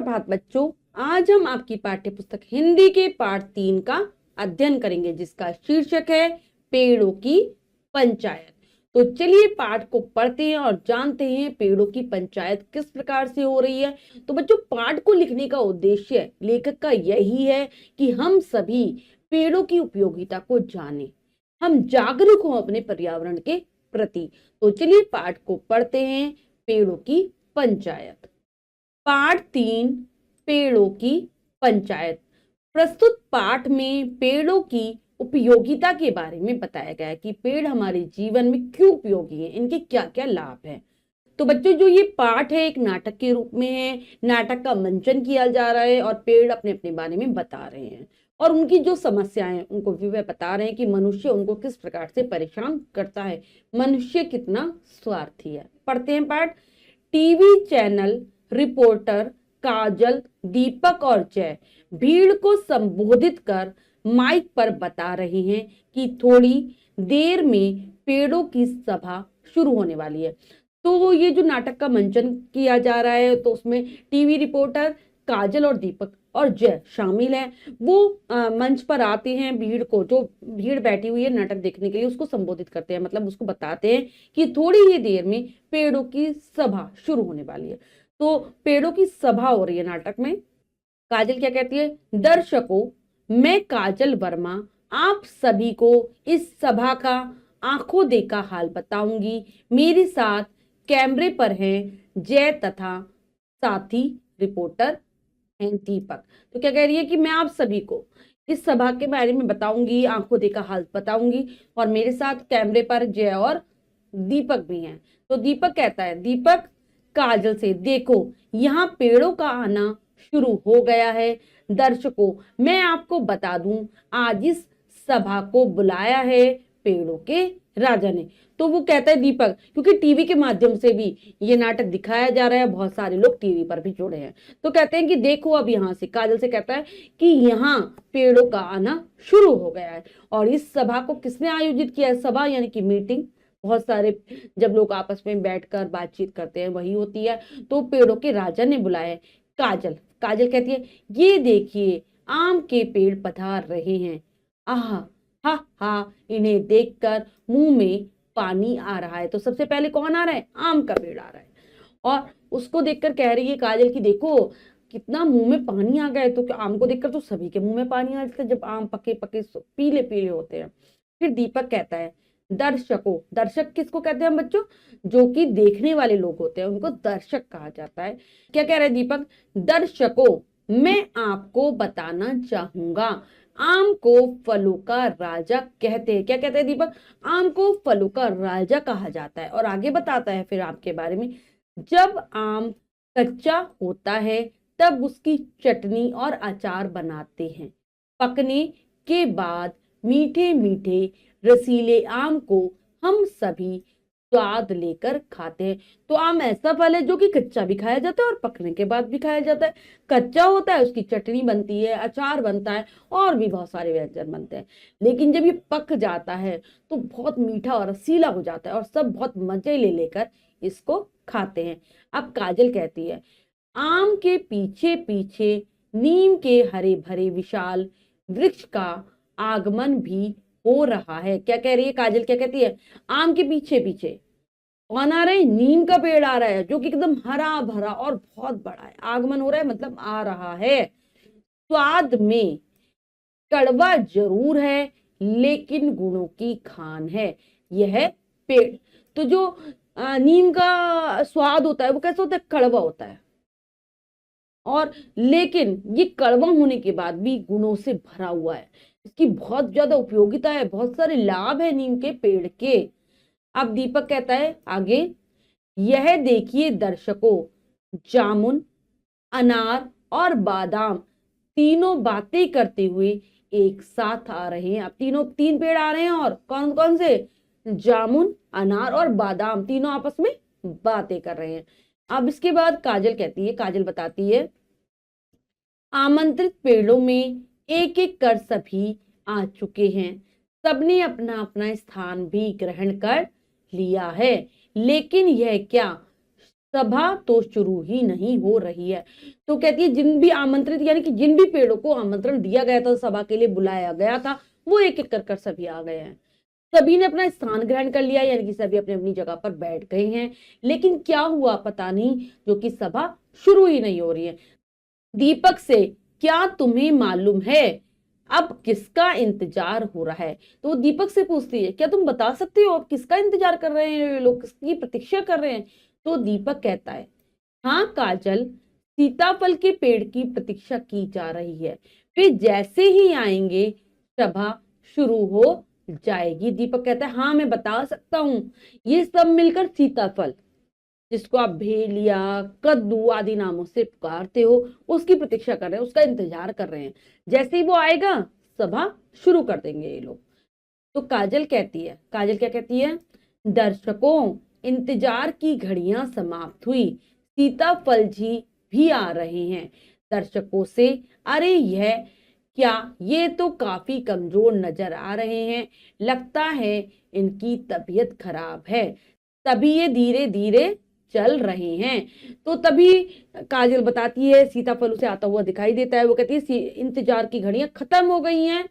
सुप्रभात बच्चों। आज हम आपकी पाठ्य पुस्तक हिंदी के पाठ 3 का अध्ययन करेंगे, जिसका शीर्षक है पेड़ों की पंचायत। तो चलिए पाठ को पढ़ते हैं और जानते हैं पेड़ों की पंचायत किस प्रकार से हो रही है। तो बच्चों, पाठ को लिखने का उद्देश्य लेखक का यही है कि हम सभी पेड़ों की उपयोगिता को जानें, हम जागरूक हों अपने पर्यावरण के प्रति। तो चलिए पाठ को पढ़ते हैं। पेड़ों की पंचायत, पाठ 3, पेड़ों की पंचायत। प्रस्तुत पाठ में पेड़ों की उपयोगिता के बारे में बताया गया है कि पेड़ हमारे जीवन में क्यों उपयोगी हैं, इनके क्या क्या लाभ हैं। तो बच्चों, जो ये पाठ है एक नाटक के रूप में है, नाटक का मंचन किया जा रहा है और पेड़ अपने अपने बारे में बता रहे हैं और उनकी जो समस्याएं हैं उनको भी वह बता रहे हैं कि मनुष्य उनको किस प्रकार से परेशान करता है, मनुष्य कितना स्वार्थी है। पढ़ते हैं पाठ। टीवी चैनल रिपोर्टर काजल, दीपक और जय भीड़ को संबोधित कर माइक पर बता रहे हैं कि थोड़ी देर में पेड़ों की सभा शुरू होने वाली है। तो ये जो नाटक का मंचन किया जा रहा है, तो उसमें टीवी रिपोर्टर काजल और दीपक और जय शामिल है। वो मंच पर आते हैं, भीड़ को, जो भीड़ बैठी हुई है नाटक देखने के लिए, उसको संबोधित करते हैं, मतलब उसको बताते हैं कि थोड़ी ही देर में पेड़ों की सभा शुरू होने वाली है। तो पेड़ों की सभा हो रही है नाटक में। काजल क्या कहती है? दर्शकों, मैं काजल वर्मा आप सभी को इस सभा का आंखों देखा हाल बताऊंगी। मेरे साथ कैमरे पर हैं जय तथा साथी रिपोर्टर हैं दीपक। तो क्या कह रही है कि मैं आप सभी को इस सभा के बारे में बताऊंगी, आंखों देखा हाल बताऊंगी, और मेरे साथ कैमरे पर जय और दीपक भी हैं। तो दीपक कहता है, दीपक काजल से, देखो यहाँ पेड़ों का आना शुरू हो गया है। दर्शकों, मैं आपको बता दूं, आज इस सभा को बुलाया है पेड़ों के राजा ने। तो वो कहता है दीपक, क्योंकि टीवी के माध्यम से भी ये नाटक दिखाया जा रहा है, बहुत सारे लोग टीवी पर भी जुड़े हैं, तो कहते हैं कि देखो अब यहाँ से, काजल से कहता है कि यहाँ पेड़ों का आना शुरू हो गया है। और इस सभा को किसने आयोजित किया है? सभा यानी कि मीटिंग, बहुत सारे जब लोग आपस में बैठकर बातचीत करते हैं वही होती है। तो पेड़ों के राजा ने बुलाया है। काजल काजल कहती है, ये देखिए आम के पेड़ पधार रहे हैं। आहा, हा हा, इन्हें देखकर मुंह में पानी आ रहा है। तो सबसे पहले कौन आ रहा है? आम का पेड़ आ रहा है। और उसको देखकर कह रही है काजल की, देखो कितना मुंह में पानी आ गया है। तो आम को देखकर तो सभी के मुंह में पानी आ जाता है जब आम पके पके पीले पीले होते हैं। फिर दीपक कहता है, दर्शकों, दर्शक किसको कहते हैं बच्चों? जो कि देखने वाले लोग होते हैं उनको दर्शक कहा जाता है। क्या कह रहे हैं दीपक? दर्शकों, मैं आपको बताना चाहूंगा, आम को फलों का राजा कहते हैं। क्या कहते हैं दीपक? आम को फलों का राजा कहा जाता है। और आगे बताता है फिर आम के बारे में, जब आम कच्चा होता है तब उसकी चटनी और अचार बनाते हैं। पकने के बाद मीठे मीठे रसीले आम को हम सभी स्वाद लेकर खाते हैं। तो आम ऐसा फल है जो कि कच्चा भी खाया जाता है और पकने के बाद भी खाया जाता है। कच्चा होता है, उसकी चटनी बनती है, अचार बनता है और भी बहुत सारे व्यंजन बनते हैं। लेकिन जब ये पक जाता है तो बहुत मीठा और रसीला हो जाता है और सब बहुत मजे ले लेकर इसको खाते हैं। अब काजल कहती है, आम के पीछे पीछे नीम के हरे भरे विशाल वृक्ष का आगमन भी हो रहा है। क्या कह रही है काजल? क्या कहती है? आम के पीछे पीछे कौन आ रहा है? नीम का पेड़ आ रहा है, जो कि एकदम हरा भरा और बहुत बड़ा है। आगमन हो रहा है मतलब आ रहा है। स्वाद में कड़वा जरूर है लेकिन गुणों की खान है यह पेड़। तो जो नीम का स्वाद होता है वो कैसा होता है? कड़वा होता है। और लेकिन ये कड़वा होने के बाद भी गुणों से भरा हुआ है। इसकी बहुत ज्यादा उपयोगिता है, बहुत सारे लाभ है नीम के पेड़ के। अब दीपक कहता है आगे, यह देखिए दर्शकों, जामुन, अनार और बादाम तीनों बातें करते हुए एक साथ आ रहे हैं। अब तीन पेड़ आ रहे हैं, और कौन कौन से? जामुन, अनार और बादाम तीनों आपस में बातें कर रहे हैं। अब इसके बाद काजल कहती है, काजल बताती है, आमंत्रित पेड़ों में एक एक कर सभी आ चुके हैं। सबने अपना अपना स्थान भी ग्रहण कर लिया है। लेकिन यह क्या सभा तो शुरू ही नहीं हो रही है। तो कहती है जिन भी आमंत्रित यानी कि जिन भी पेड़ों को आमंत्रण दिया गया था, सभा के लिए बुलाया गया था, वो एक एक कर सभी आ गए हैं। सभी ने अपना स्थान ग्रहण कर लिया, यानी कि सभी अपनी अपनी जगह पर बैठ गए हैं। लेकिन क्या हुआ पता नहीं, जो कि सभा शुरू ही नहीं हो रही है। दीपक से, क्या तुम्हें मालूम है अब किसका इंतजार हो रहा है? तो वो दीपक से पूछती है, क्या तुम बता सकते हो अब किसका इंतजार कर रहे हैं लोग, किसकी प्रतीक्षा कर रहे हैं? तो दीपक कहता है, हाँ काजल, सीताफल के पेड़ की प्रतीक्षा की जा रही है। फिर जैसे ही आएंगे सभा शुरू हो जाएगी। दीपक कहता है, हाँ मैं बता सकता हूँ, ये सब मिलकर सीताफल, जिसको आप भेलिया, कद्दू आदि नामों से पुकारते हो, उसकी प्रतीक्षा कर रहे हैं, उसका इंतजार कर रहे हैं। जैसे ही वो आएगा सभा शुरू कर देंगे ये लोग। तो काजल कहती है, काजल क्या कहती है, दर्शकों, इंतजार की घड़ियां समाप्त हुई, सीताफल जी भी आ रहे हैं। दर्शकों से, अरे यह क्या, ये तो काफी कमजोर नजर आ रहे हैं, लगता है इनकी तबीयत खराब है, तभी ये धीरे धीरे चल रहे हैं। तो तभी काजल बताती है, सीताफल उसे आता हुआ दिखाई देता है। वो कहती है, इंतजार की घड़ियां खत्म हो गई हैं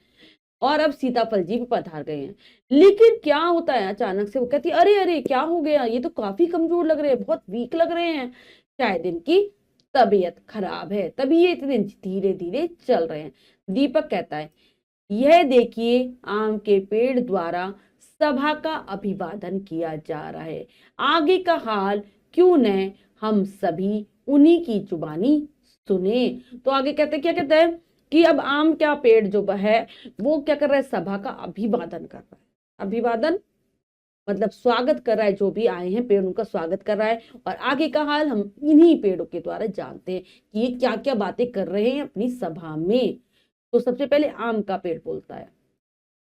और अब सीताफल जी भी पधार गए हैं। लेकिन क्या होता है अचानक से, वो कहती है, अरे अरे क्या हो गया, ये तो काफी कमजोर लग रहे हैं, बहुत वीक लग रहे हैं, शायद इनकी तबीयत खराब है, तभी ये इतने धीरे धीरे चल रहे हैं। दीपक कहता है, यह देखिए, आम के पेड़ द्वारा सभा का अभिवादन किया जा रहा है, आगे का हाल क्यों न हम सभी उन्हीं की जुबानी सुने। तो आगे कहते, क्या कहते हैं कि अब आम क्या पेड़ जो है वो क्या कर रहा है, सभा का अभिवादन कर रहा है। अभिवादन मतलब स्वागत कर रहा है, जो भी आए हैं पेड़ उनका स्वागत कर रहा है। और आगे का हाल हम इन्हीं पेड़ों के द्वारा जानते हैं कि ये क्या क्या बातें कर रहे हैं अपनी सभा में। तो सबसे पहले आम का पेड़ बोलता है,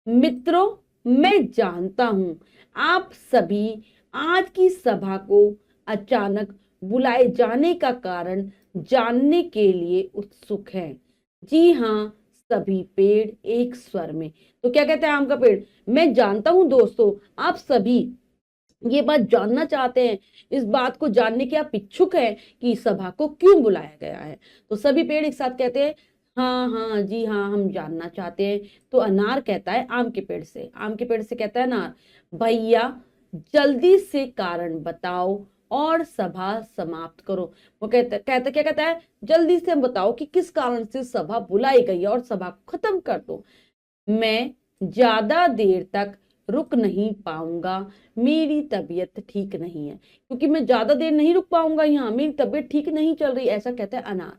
मित्रों, मैं जानता हूं आप सभी आज की सभा को अचानक बुलाए जाने का कारण जानने के लिए उत्सुक हैं। जी हाँ, सभी पेड़ एक स्वर में। तो क्या कहते हैं आम का पेड़, मैं जानता हूं दोस्तों, आप सभी ये बात जानना चाहते हैं, इस बात को जानने के आप इच्छुक हैं कि सभा को क्यों बुलाया गया है। तो सभी पेड़ एक साथ कहते हैं, हाँ हाँ जी हाँ, हम जानना चाहते हैं। तो अनार कहता है आम के पेड़ से, आम के पेड़ से कहता है अनार, भैया जल्दी से कारण बताओ और सभा समाप्त करो। वो कहता क्या कहता है, जल्दी से बताओ कि किस कारण से सभा बुलाई गई है और सभा को खत्म कर दो। मैं ज्यादा देर तक रुक नहीं पाऊंगा, मेरी तबीयत ठीक नहीं है, क्योंकि मैं ज्यादा देर नहीं रुक पाऊंगा यहाँ, मेरी तबीयत ठीक नहीं चल रही, ऐसा कहता है अनार।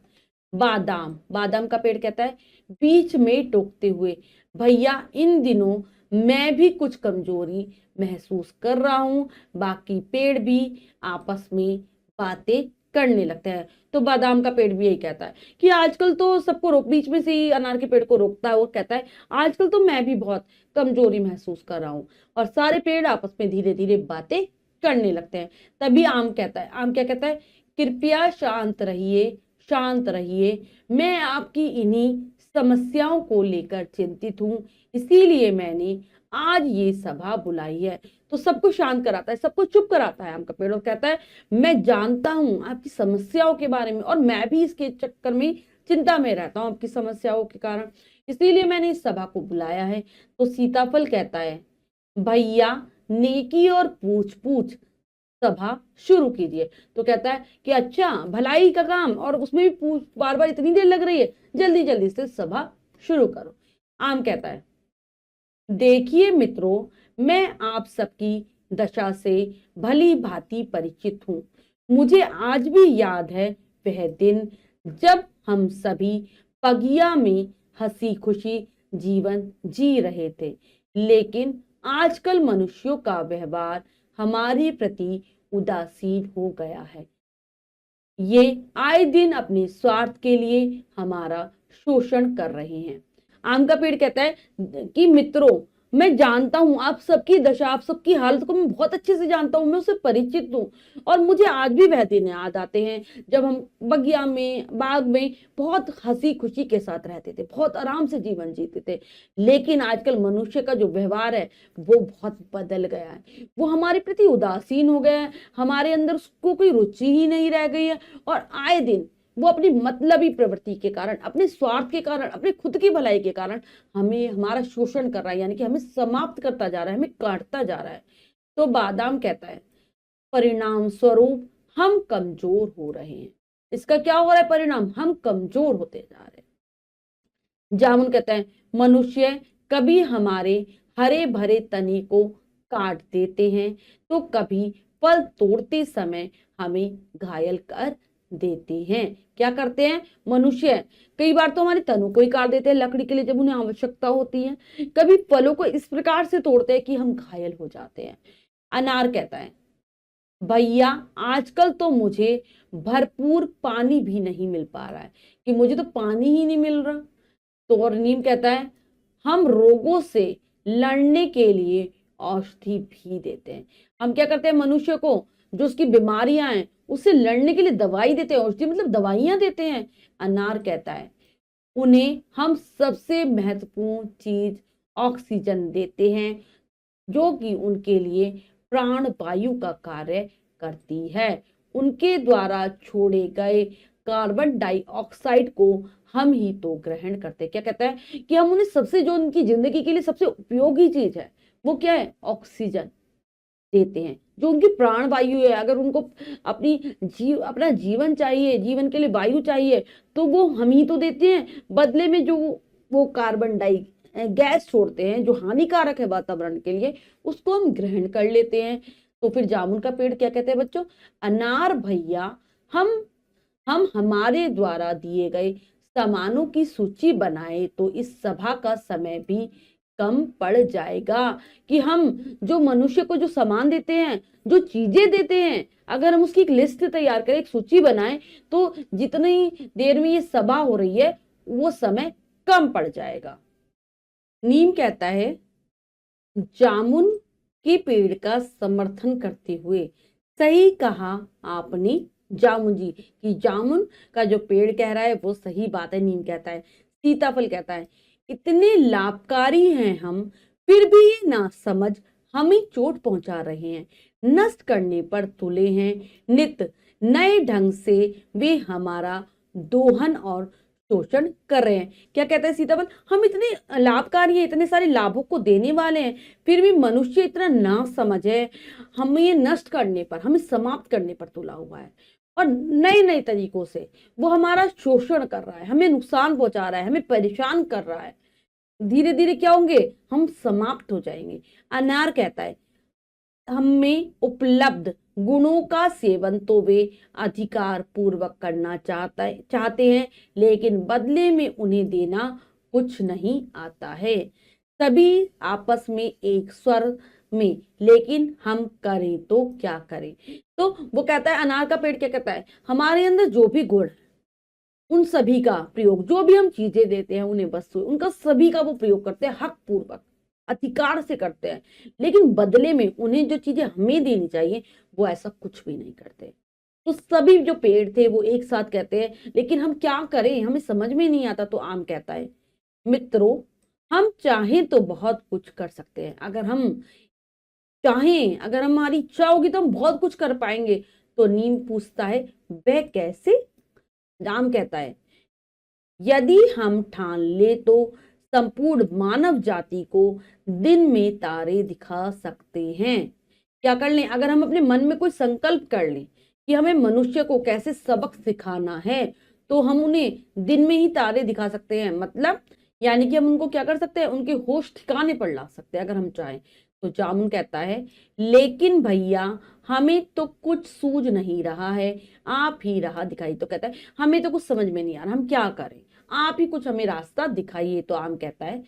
बादाम, बादाम का पेड़ कहता है बीच में टोकते हुए, भैया इन दिनों मैं भी कुछ कमजोरी महसूस कर रहा हूं, बाकी पेड़ भी आपस में बातें करने लगते हैं। तो बादाम का पेड़ भी यही कहता है कि आजकल तो सबको रोक, बीच में से ही अनार के पेड़ को रोकता है, वो कहता है आजकल तो मैं भी बहुत कमजोरी महसूस कर रहा हूं। और सारे पेड़ आपस में धीरे धीरे बातें करने लगते हैं। तभी आम कहता है, आम क्या कहता है, कृपया शांत रहिए, शांत रहिए, मैं आपकी इन्हीं समस्याओं को लेकर चिंतित हूं, इसीलिए मैंने आज ये सभा बुलाई है। तो सबको शांत कराता है, सबको चुप कराता है आम का पेड़ और कहता है, मैं जानता हूं आपकी समस्याओं के बारे में, और मैं भी इसके चक्कर में चिंता में रहता हूं आपकी समस्याओं के कारण, इसीलिए मैंने इस सभा को बुलाया है। तो सीताफल कहता है, भैया नेकी और पूछ पूछ सभा शुरू कीजिए। तो कहता है कि अच्छा, भलाई का काम और उसमें भी पूछ, बार बार इतनी देर लग रही है, जल्दी जल्दी से सभा शुरू करो। आम कहता है, देखिए मित्रों, मैं आप सबकी दशा से भली भांति परिचित हूं, मुझे आज भी याद है वह दिन जब हम सभी पगिया में हंसी खुशी जीवन जी रहे थे, लेकिन आजकल मनुष्यों का व्यवहार हमारे प्रति उदासीन हो गया है। ये आए दिन अपने स्वार्थ के लिए हमारा शोषण कर रहे हैं। आम का पेड़ कहता है कि मित्रों, मैं जानता हूँ आप सबकी दशा, आप सबकी हालत को मैं बहुत अच्छे से जानता हूँ, मैं उससे परिचित हूँ। और मुझे आज भी वह दिन याद आते हैं जब हम बगिया में, बाग में बहुत हंसी खुशी के साथ रहते थे, बहुत आराम से जीवन जीते थे। लेकिन आजकल मनुष्य का जो व्यवहार है वो बहुत बदल गया है, वो हमारे प्रति उदासीन हो गया है, हमारे अंदर उसको कोई रुचि ही नहीं रह गई है। और आए दिन वो अपनी मतलबी प्रवृत्ति के कारण, अपने स्वार्थ के कारण, अपने खुद की भलाई के कारण हमें, हमारा शोषण कर रहा है, यानी कि हमें समाप्त करता जा रहा है, हमें काटता जा रहा है। तो बादाम कहता है परिणाम स्वरूप हम कमजोर हो रहे हैं। इसका क्या हो रहा है परिणाम? हम कमजोर होते जा रहे हैं। जामुन कहता है मनुष्य कभी हमारे हरे भरे तने को काट देते हैं तो कभी फल तोड़ते समय हमें घायल कर देते हैं। क्या करते हैं मनुष्य? कई बार तो हमारे तनों को ही काट देते हैं लकड़ी के लिए जब उन्हें आवश्यकता होती है, कभी फलों को इस प्रकार से तोड़ते हैं कि हम घायल हो जाते हैं। अनार कहता है भैया आजकल तो मुझे भरपूर पानी भी नहीं मिल पा रहा है, कि मुझे तो पानी ही नहीं मिल रहा। तो और नीम कहता है हम रोगों से लड़ने के लिए औषधि भी देते हैं। हम क्या करते हैं मनुष्य को, जो उसकी बीमारियां हैं उससे लड़ने के लिए दवाई देते हैं, औषधि मतलब दवाइयां देते हैं। अनार कहता है उन्हें हम सबसे महत्वपूर्ण चीज ऑक्सीजन देते हैं, जो कि उनके लिए प्राण वायु का कार्य करती है। उनके द्वारा छोड़े गए कार्बन डाइऑक्साइड को हम ही तो ग्रहण करते हैं। क्या कहता है कि हम उन्हें सबसे, जो उनकी जिंदगी के लिए सबसे उपयोगी चीज है वो क्या है? ऑक्सीजन देते हैं, जो उनकी प्राण वायु है। अगर उनको अपना जीवन चाहिए, जीवन के लिए वायु चाहिए, तो वो हम ही तो देते हैं। बदले में जो वो कार्बन डाई गैस छोड़ते हैं जो हानिकारक है वातावरण के लिए, उसको हम ग्रहण कर लेते हैं। तो फिर जामुन का पेड़ क्या कहते हैं बच्चों? अनार भैया हम हमारे द्वारा दिए गए सामानों की सूची बनाए तो इस सभा का समय भी कम पड़ जाएगा। कि हम जो मनुष्य को जो सामान देते हैं, जो चीजें देते हैं, अगर हम उसकी एक लिस्ट तैयार करें, एक सूची बनाएं, तो जितनी देर में ये सभा हो रही है वो समय कम पड़ जाएगा। नीम कहता है जामुन के पेड़ का समर्थन करते हुए सही कहा आपने जामुन जी, कि जामुन का जो पेड़ कह रहा है वो सही बात है। नीम कहता है। सीताफल कहता है इतने लाभकारी हैं हम, फिर भी ये ना समझ हमें चोट पहुंचा रहे हैं, नष्ट करने पर तुले हैं नित नए ढंग से वे हमारा दोहन और शोषण कर रहे हैं। क्या कहता है सीताफल? हम इतने लाभकारी हैं, इतने सारे लाभों को देने वाले हैं, फिर भी मनुष्य इतना ना समझ है, हमें ये नष्ट करने पर, हमें समाप्त करने पर तुला हुआ है। और नए नए तरीकों से वो हमारा शोषण कर रहा है, हमें नुकसान पहुंचा रहा है, हमें परेशान कर रहा है। धीरे धीरे क्या होंगे? हम समाप्त हो जाएंगे। अनार कहता है हमें उपलब्ध गुणों का सेवन तो वे अधिकार पूर्वक करना चाहते हैं, लेकिन बदले में उन्हें देना कुछ नहीं आता है। सभी आपस में एक स्वर में, लेकिन हम करें तो क्या करें? तो वो कहता है, अनार का पेड़ क्या कहता है, हमारे अंदर जो भी गुण है उन सभी का प्रयोग, जो भी हम चीजें देते हैं उन्हें, वस्तु, उनका सभी का वो प्रयोग करते हैं, हक पूर्वक अधिकार से करते हैं, लेकिन बदले में उन्हें जो चीजें हमें देनी चाहिए वो ऐसा कुछ भी नहीं करते। तो सभी जो पेड़ थे वो एक साथ कहते हैं, लेकिन हम क्या करें, हमें समझ में नहीं आता। तो आम कहता है मित्रों हम चाहें तो बहुत कुछ कर सकते हैं, अगर हम चाहें, अगर हमारी इच्छा होगी तो हम बहुत कुछ कर पाएंगे। तो नीम पूछता है वह कैसे? राम कहता है यदि हम ठान ले तो संपूर्ण मानव जाति को दिन में तारे दिखा सकते हैं। क्या कर लें? अगर हम अपने मन में कोई संकल्प कर लें कि हमें मनुष्य को कैसे सबक सिखाना है, तो हम उन्हें दिन में ही तारे दिखा सकते हैं। मतलब यानी कि हम उनको क्या कर सकते हैं? उनके होश ठिकाने पर ला सकते हैं अगर हम चाहें। तो जामुन कहता है लेकिन भैया हमें तो कुछ सूझ नहीं रहा है, आप ही राह दिखाई। तो कहता है हमें तो कुछ समझ में नहीं आ रहा, हम क्या करें, आप ही कुछ हमें रास्ता दिखाइए। तो आम कहता है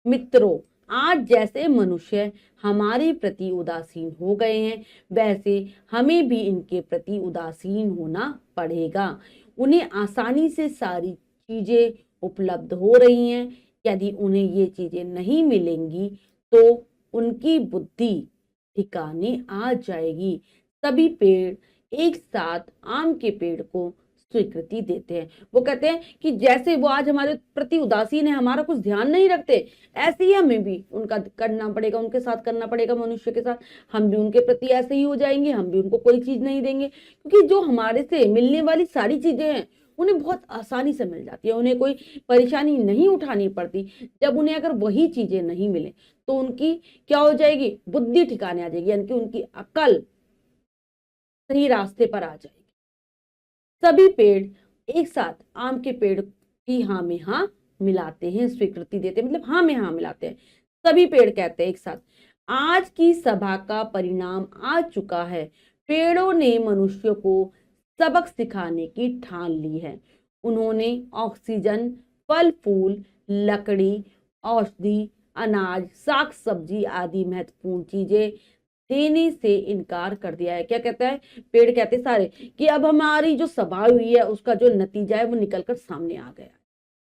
मित्रों आज जैसे मनुष्य हमारे प्रति उदासीन हो गए हैं, वैसे हमें भी इनके प्रति उदासीन होना पड़ेगा। उन्हें आसानी से सारी चीजें उपलब्ध हो रही हैं, यदि उन्हें ये चीजें नहीं मिलेंगी तो उनकी बुद्धि ठिकाने आ जाएगी। सभी पेड़ एक साथ आम के पेड़ को स्वीकृति देते हैं। वो कहते हैं कि जैसे वो आज हमारे प्रति उदासीन है, हमारा कुछ ध्यान नहीं रखते, ऐसे ही हमें भी उनका करना पड़ेगा, उनके साथ करना पड़ेगा, मनुष्य के साथ हम भी उनके प्रति ऐसे ही हो जाएंगे, हम भी उनको कोई चीज नहीं देंगे। क्योंकि जो हमारे से मिलने वाली सारी चीजें हैं उन्हें बहुत आसानी से मिल जाती है, उन्हें कोई परेशानी नहीं उठानी पड़ती। जब उन्हें अगर वही चीजें नहीं मिले तो उनकी क्या हो जाएगी, बुद्धि ठिकाने आ जाएगी, यानी कि उनकी अकल सही रास्ते पर आ जाएगी। सभी पेड़ एक साथ आम के पेड़ की हाँ में हाँ मिलाते हैं, स्वीकृति देते हैं, मतलब हाँ में हाँ मिलाते हैं। सभी पेड़ कहते हैं एक साथ, आज की सभा का परिणाम आ चुका है। पेड़ों ने मनुष्य को सबक सिखाने की ठान ली है। उन्होंने ऑक्सीजन, फल फूल, लकड़ी, औषधि, अनाज, साग सब्जी आदि महत्वपूर्ण चीजें देने से इनकार कर दिया है। क्या कहता है, पेड़ कहते सारे कि अब हमारी जो सभा हुई है उसका जो नतीजा है वो निकलकर सामने आ गया।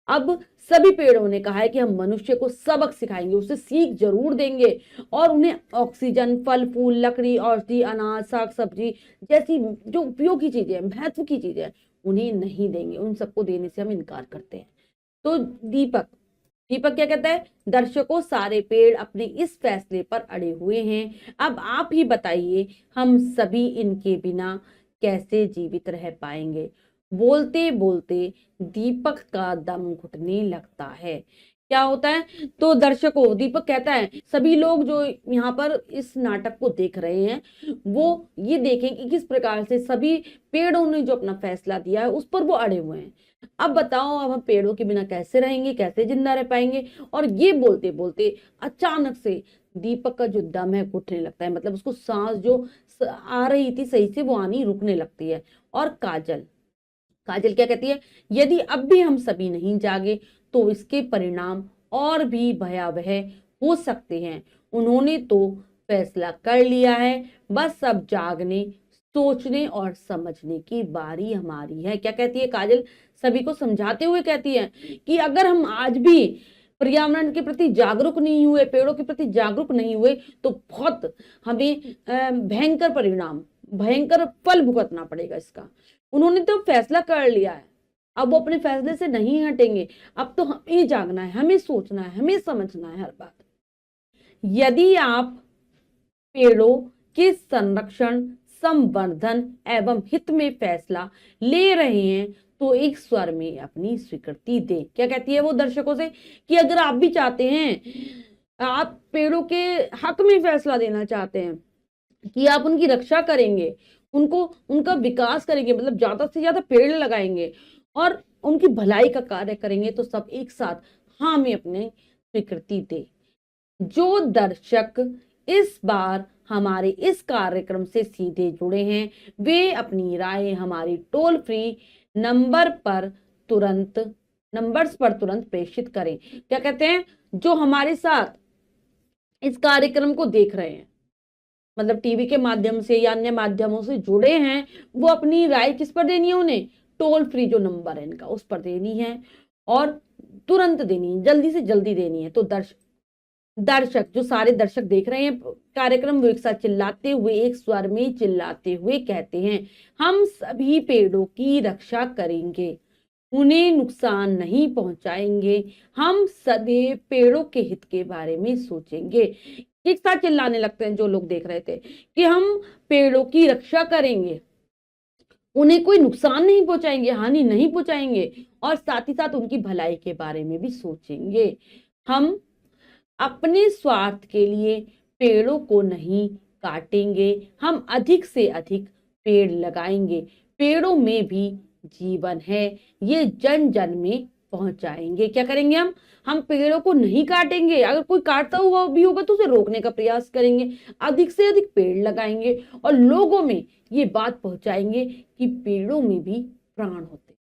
अब सभी पेड़ों ने कहा है कि हम मनुष्य को सबक सिखाएंगे, उसे सीख जरूर देंगे, और उन्हें ऑक्सीजन, फल फूल, लकड़ी, औषधि, अनाज, साग सब्जी जैसी जो उपयोगी चीजें हैं, महत्व की चीजें हैं, उन्हें नहीं देंगे, उन सबको देने से हम इनकार करते हैं। तो दीपक दीपक क्या कहता है, दर्शकों सारे पेड़ अपने इस फैसले पर अड़े हुए हैं। अब आप ही बताइए, हम सभी इनके बिना कैसे जीवित रह पाएंगे। बोलते बोलते दीपक का दम घुटने लगता है। क्या होता है, तो दर्शकों, दीपक कहता है सभी लोग जो यहाँ पर इस नाटक को देख रहे हैं वो ये देखें कि किस प्रकार से सभी पेड़ों ने जो अपना फैसला दिया है उस पर वो अड़े हुए हैं। अब बताओ, अब हम पेड़ों के बिना कैसे रहेंगे, कैसे जिंदा रह पाएंगे। और ये बोलते बोलते अचानक से दीपक का जो दम है घुटने लगता है, मतलब उसको सांस जो आ रही थी सही से वो आनी रुकने लगती है। और काजल काजल क्या कहती है, यदि अब भी हम सभी नहीं जागे तो इसके परिणाम और भी भयावह हो सकते हैं। उन्होंने तो फैसला कर लिया है, बस अब जागने, सोचने और समझने की बारी हमारी है। क्या कहती है काजल, सभी को समझाते हुए कहती है कि अगर हम आज भी पर्यावरण के प्रति जागरूक नहीं हुए, पेड़ों के प्रति जागरूक नहीं हुए, तो बहुत हमें भयंकर परिणाम, भयंकर फल भुगतना पड़ेगा इसका। उन्होंने तो फैसला कर लिया है, अब वो अपने फैसले से नहीं हटेंगे। अब तो हमें जागना है, हमें सोचना है, हमें समझना है हर बात। यदि आप पेड़ों के संरक्षण, संवर्धन एवं हित में फैसला ले रहे हैं तो एक स्वर में अपनी स्वीकृति दे। क्या कहती है वो दर्शकों से कि अगर आप भी चाहते हैं, आप पेड़ों के हक में फैसला देना चाहते हैं कि आप उनकी रक्षा करेंगे, उनको उनका विकास करेंगे, मतलब ज्यादा से ज्यादा पेड़ लगाएंगे और उनकी भलाई का कार्य करेंगे, तो सब एक साथ हाँ में अपने स्वीकृति दे। जो दर्शक इस बार हमारे इस कार्यक्रम से सीधे जुड़े हैं वे अपनी राय हमारी टोल फ्री नंबर्स पर तुरंत प्रेषित करें। क्या कहते हैं, जो हमारे साथ इस कार्यक्रम को देख रहे हैं, मतलब टीवी के माध्यम से या अन्य माध्यमों से जुड़े हैं, वो अपनी राय किस पर देनी है, उन्हें टोल फ्री जो नंबर है इनका उस पर देनी है, और तुरंत देनी है, जल्दी से जल्दी देनी है। तो दर्शक जो सारे दर्शक देख रहे हैं कार्यक्रम, वो एक साथ चिल्लाते हुए, एक स्वर में चिल्लाते हुए कहते हैं, हम सभी पेड़ों की रक्षा करेंगे, उन्हें नुकसान नहीं पहुंचाएंगे, हम सदैव पेड़ों के हित के बारे में सोचेंगे। एक साथ चिल्लाने लगते हैं जो लोग देख रहे थे कि हम पेड़ों की रक्षा करेंगे, उन्हें कोई नुकसान नहीं पहुंचाएंगे, हानि नहीं पहुंचाएंगे, और साथ ही साथ उनकी भलाई के बारे में भी सोचेंगे। हम अपने स्वार्थ के लिए पेड़ों को नहीं काटेंगे, हम अधिक से अधिक पेड़ लगाएंगे, पेड़ों में भी जीवन है, ये जन जन में पहुंचाएंगे। क्या करेंगे हम पेड़ों को नहीं काटेंगे, अगर कोई काटता हुआ भी होगा तो उसे रोकने का प्रयास करेंगे, अधिक से अधिक पेड़ लगाएंगे और लोगों में ये बात पहुंचाएंगे कि पेड़ों में भी प्राण होते,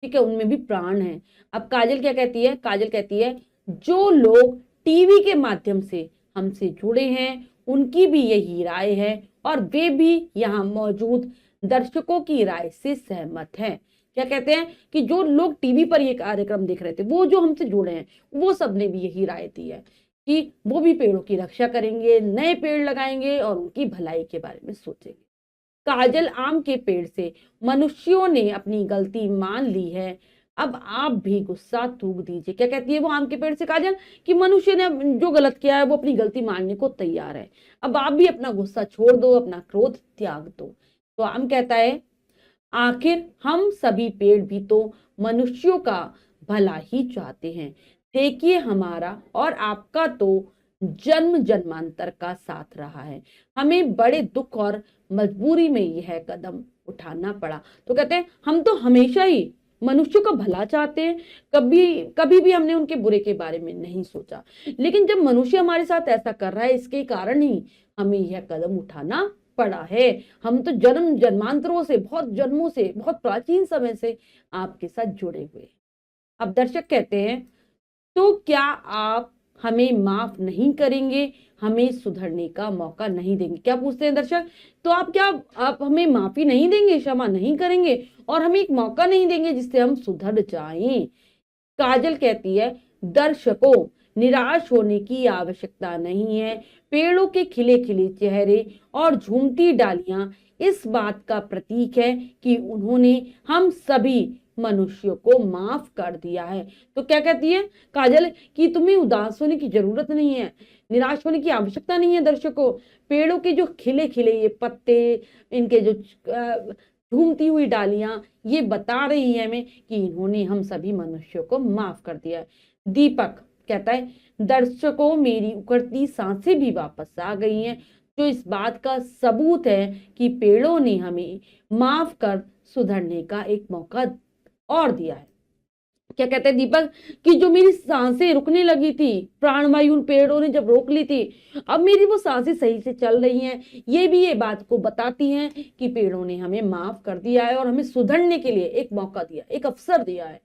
ठीक है, उनमें भी प्राण है। अब काजल क्या कहती है, काजल कहती है जो लोग टीवी के माध्यम से हमसे जुड़े हैं उनकी भी यही राय है और वे भी यहाँ मौजूद दर्शकों की राय से सहमत हैं। क्या कहते हैं कि जो लोग टीवी पर ये कार्यक्रम देख रहे थे, वो जो हमसे जुड़े हैं, वो सबने भी यही राय दी है कि वो भी पेड़ों की रक्षा करेंगे, नए पेड़ लगाएंगे और उनकी भलाई के बारे में सोचेंगे। काजल, आम के पेड़ से मनुष्यों ने अपनी गलती मान ली है, अब आप भी गुस्सा थूक दीजिए। क्या कहती है वो आम के पेड़ से काजल? कि मनुष्य ने जो गलत किया है वो अपनी गलती मानने को तैयार है, अब आप भी अपना गुस्सा छोड़ दो, अपना क्रोध त्याग दो। तो आम कहता है, आखिर हम सभी पेड़ भी तो मनुष्यों का भला ही चाहते हैं। देखिए, हमारा और आपका तो जन्म जन्मांतर का साथ रहा है, हमें बड़े दुख और मजबूरी में यह कदम उठाना पड़ा। तो कहते हैं हम तो हमेशा ही मनुष्यों का भला चाहते हैं, कभी कभी भी हमने उनके बुरे के बारे में नहीं सोचा, लेकिन जब मनुष्य हमारे साथ ऐसा कर रहा है, इसके कारण ही हमें यह कदम उठाना पड़ा है। हम तो जन्म जन्मांतरों से, बहुत जन्मों से, बहुत प्राचीन समय से आपके साथ जुड़े हुए हैं। अब दर्शक कहते हैं, तो क्या आप हमें माफ नहीं करेंगे, हमें सुधरने का मौका नहीं देंगे? क्या पूछते हैं दर्शक? तो आप हमें माफी नहीं देंगे, क्षमा नहीं करेंगे और हमें एक मौका नहीं देंगे जिससे हम सुधर जाएं? काजल कहती है, दर्शकों, निराश होने की आवश्यकता नहीं है। पेड़ों के खिले खिले चेहरे और झूमती डालियां इस बात का प्रतीक है कि उन्होंने हम सभी मनुष्यों को माफ कर दिया है। तो क्या कहती है काजल? कि तुम्हें उदास होने की जरूरत नहीं है, निराश होने की आवश्यकता नहीं है। दर्शकों, पेड़ों के जो खिले खिले ये पत्ते, इनके जो झूमती हुई डालियां, ये बता रही है हमें कि इन्होंने हम सभी मनुष्यों को माफ कर दिया है। दीपक कहता है, दर्शकों, मेरी उखड़ती सांसें भी वापस आ गई हैं, जो इस बात का सबूत है कि पेड़ों ने हमें माफ कर सुधरने का एक मौका और दिया है। क्या कहते हैं दीपक? कि जो मेरी सांसें रुकने लगी थी, प्राणवायु उन पेड़ों ने जब रोक ली थी, अब मेरी वो सांसें सही से चल रही हैं। ये भी ये बात को बताती हैं कि पेड़ों ने हमें माफ कर दिया है और हमें सुधरने के लिए एक मौका दिया, एक अवसर दिया है।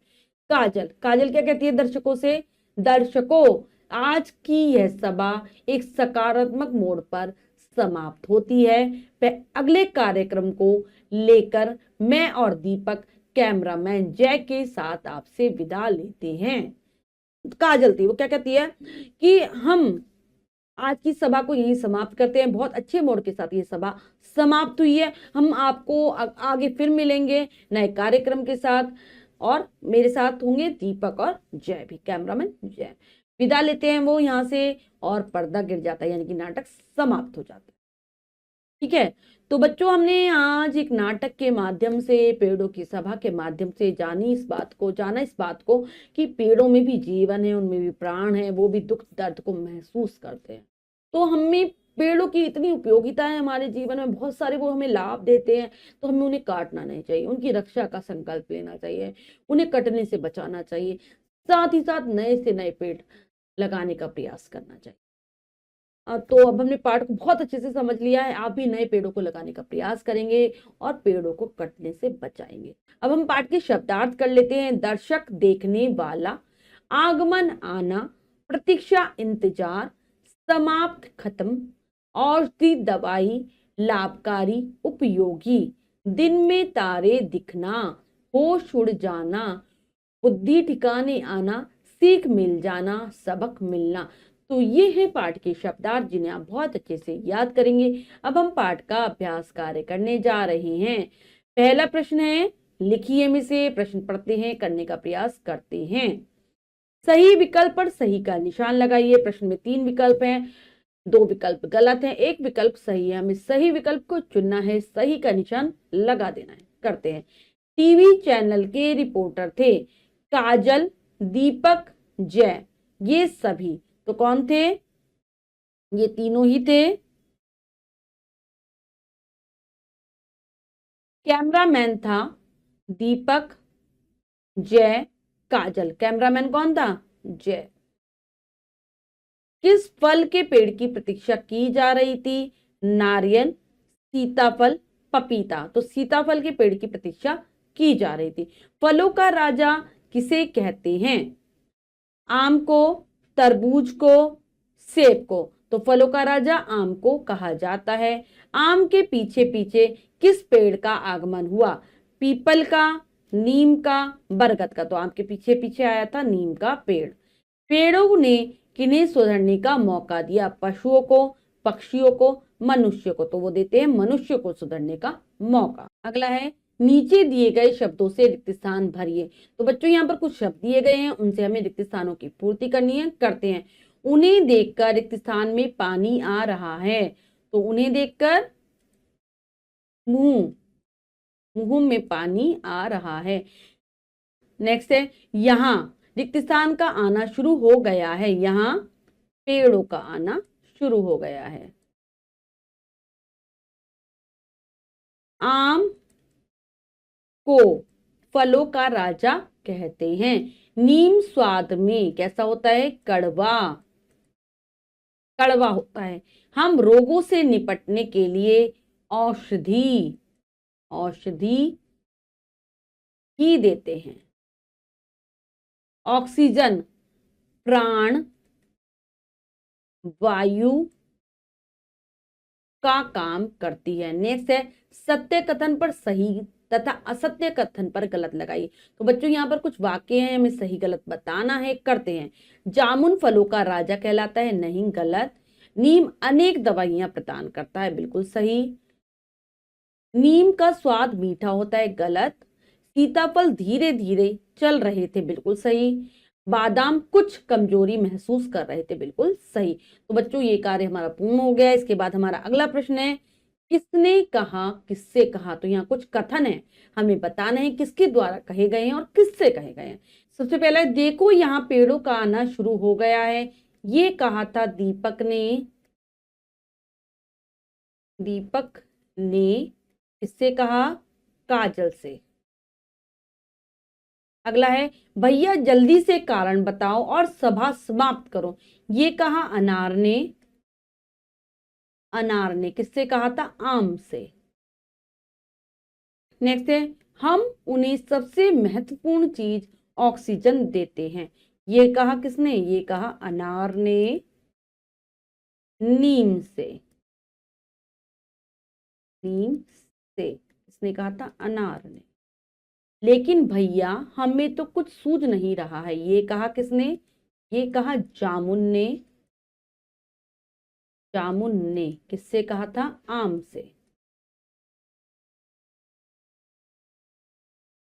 काजल क्या कहती है दर्शकों से? दर्शकों, आज की यह सभा एक सकारात्मक मोड़ पर समाप्त होती है। अगले कार्यक्रम को लेकर मैं और दीपक कैमरामैन जय के साथ आपसे विदा लेते हैं। काजल थी वो, क्या कहती है कि हम आज की सभा को यहीं समाप्त करते हैं। बहुत अच्छे मोड़ के साथ ये सभा समाप्त हुई है। हम आपको आगे फिर मिलेंगे नए कार्यक्रम के साथ, और मेरे साथ होंगे दीपक और जय भी, कैमरामैन जय। विदा लेते हैं वो यहाँ से और पर्दा गिर जाता है, यानी कि नाटक समाप्त हो जाता है। ठीक है, तो बच्चों, हमने आज एक नाटक के माध्यम से, पेड़ों की सभा के माध्यम से जाना इस बात को कि पेड़ों में भी जीवन है, उनमें भी प्राण है, वो भी दुख दर्द को महसूस करते हैं। तो हमें पेड़ों की इतनी उपयोगिता है हमारे जीवन में, बहुत सारे वो हमें लाभ देते हैं, तो हमें उन्हें काटना नहीं चाहिए, उनकी रक्षा का संकल्प लेना चाहिए, उन्हें कटने से बचाना चाहिए, साथ ही साथ नए से नए पेड़ लगाने का प्रयास करना चाहिए। तो अब हमने पाठ को बहुत अच्छे से समझ लिया है, आप भी नए पेड़ों को लगाने का प्रयास करेंगे और पेड़ों को कटने से बचाएंगे। अब हम पाठ के शब्दार्थ कर लेते हैं। दर्शक, देखने वाला, आगमन आना, प्रतीक्षा इंतजार, समाप्त खत्म, औषधि दवाई, लाभकारी उपयोगी, दिन में तारे दिखना, होश उड़ जाना, बुद्धि ठिकाने आना, सीख मिल जाना, सबक मिलना। तो ये है पाठ के शब्दार्थ जिन्हें आप बहुत अच्छे से याद करेंगे। अब हम पाठ का अभ्यास कार्य करने जा रहे हैं। पहला प्रश्न है, लिखिए में से प्रश्न पढ़ते हैं, करने का प्रयास करते हैं। सही विकल्प पर सही का निशान लगाइए। प्रश्न में 3 विकल्प हैं, 2 विकल्प गलत हैं, 1 विकल्प सही है। हमें सही विकल्प को चुनना है, सही का निशान लगा देना है। करते हैं। टीवी चैनल के रिपोर्टर थे काजल, दीपक, जय। ये सभी तो कौन थे? ये तीनों ही थे। कैमरामैन था दीपक, जय, काजल। कैमरामैन कौन था? जय। किस फल के पेड़ की प्रतीक्षा की जा रही थी? नारियल, सीताफल, पपीता। तो सीताफल के पेड़ की प्रतीक्षा की जा रही थी। फलों का राजा किसे कहते हैं? आम को, तरबूज को, सेब को। तो फलों का राजा आम को कहा जाता है। आम के पीछे पीछे किस पेड़ का आगमन हुआ? पीपल का, नीम का, बरगद का। तो आम के पीछे पीछे आया था नीम का पेड़। पेड़ों ने किन्हें सुधरने का मौका दिया? पशुओं को, पक्षियों को, मनुष्य को। तो वो देते हैं मनुष्य को सुधरने का मौका। अगला है नीचे दिए गए शब्दों से रिक्त स्थान भरिए। तो बच्चों यहाँ पर कुछ शब्द दिए गए हैं, उनसे हमें रिक्त स्थानों की पूर्ति करनी है, करते हैं। उन्हें देखकर रिक्त स्थान में पानी आ रहा है। तो उन्हें देखकर मुंह में पानी आ रहा है। नेक्स्ट है यहाँ रिक्त स्थान का आना शुरू हो गया है। यहाँ पेड़ों का आना शुरू हो गया है। आम को फलों का राजा कहते हैं। नीम स्वाद में कैसा होता है? कड़वा, कड़वा होता है। हम रोगों से निपटने के लिए औषधि ही देते हैं। ऑक्सीजन प्राण वायु का काम करती है। नेक्स्ट है सत्य कथन पर सही तथा असत्य कथन पर गलत लगाइए। तो बच्चों यहाँ पर कुछ वाक्य हैं, हमें सही गलत बताना है, करते हैं। जामुन फलों का राजा कहलाता है, नहीं, गलत। नीम अनेक दवाइयां प्रदान करता है, बिल्कुल सही। नीम का स्वाद मीठा होता है, गलत। सीताफल धीरे धीरे चल रहे थे, बिल्कुल सही। बादाम कुछ कमजोरी महसूस कर रहे थे, बिल्कुल सही। तो बच्चों ये कार्य हमारा पूर्ण हो गया। इसके बाद हमारा अगला प्रश्न है किसने कहा, किससे कहा। तो यहाँ कुछ कथन है, हमें बताना है किसके द्वारा कहे गए हैं और किससे कहे गए हैं। सबसे पहले देखो यहाँ पेड़ों का आना शुरू हो गया है, ये कहा था दीपक ने। किससे कहा? काजल से। अगला है भैया जल्दी से कारण बताओ और सभा समाप्त करो, ये कहा अनार ने। किससे कहा था? आम से। नेक्स्ट है हम उन्हें सबसे महत्वपूर्ण चीज ऑक्सीजन देते हैं, ये कहा किसने? ये कहा अनार ने नीम से। किसने कहा था? अनार ने। लेकिन भैया हमें तो कुछ सूझ नहीं रहा है, ये कहा किसने? ये कहा जामुन ने। किससे कहा था? आम से।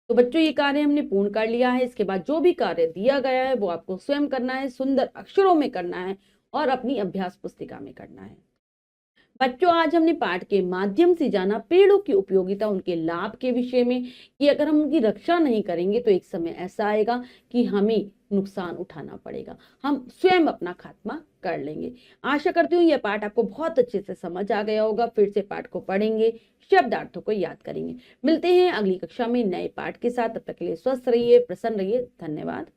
तो बच्चों ये कार्य हमने पूर्ण कर लिया है। इसके बाद जो भी कार्य दिया गया है वो आपको स्वयं करना है, सुंदर अक्षरों में करना है और अपनी अभ्यास पुस्तिका में करना है। बच्चों आज हमने पाठ के माध्यम से जाना पेड़ों की उपयोगिता, उनके लाभ के विषय में, कि अगर हम उनकी रक्षा नहीं करेंगे तो एक समय ऐसा आएगा कि हमें नुकसान उठाना पड़ेगा, हम स्वयं अपना खात्मा कर लेंगे। आशा करती हूँ यह पाठ आपको बहुत अच्छे से समझ आ गया होगा। फिर से पाठ को पढ़ेंगे, शब्दार्थों को याद करेंगे। मिलते हैं अगली कक्षा में नए पाठ के साथ। तब तक के लिए स्वस्थ रहिए, प्रसन्न रहिए। धन्यवाद।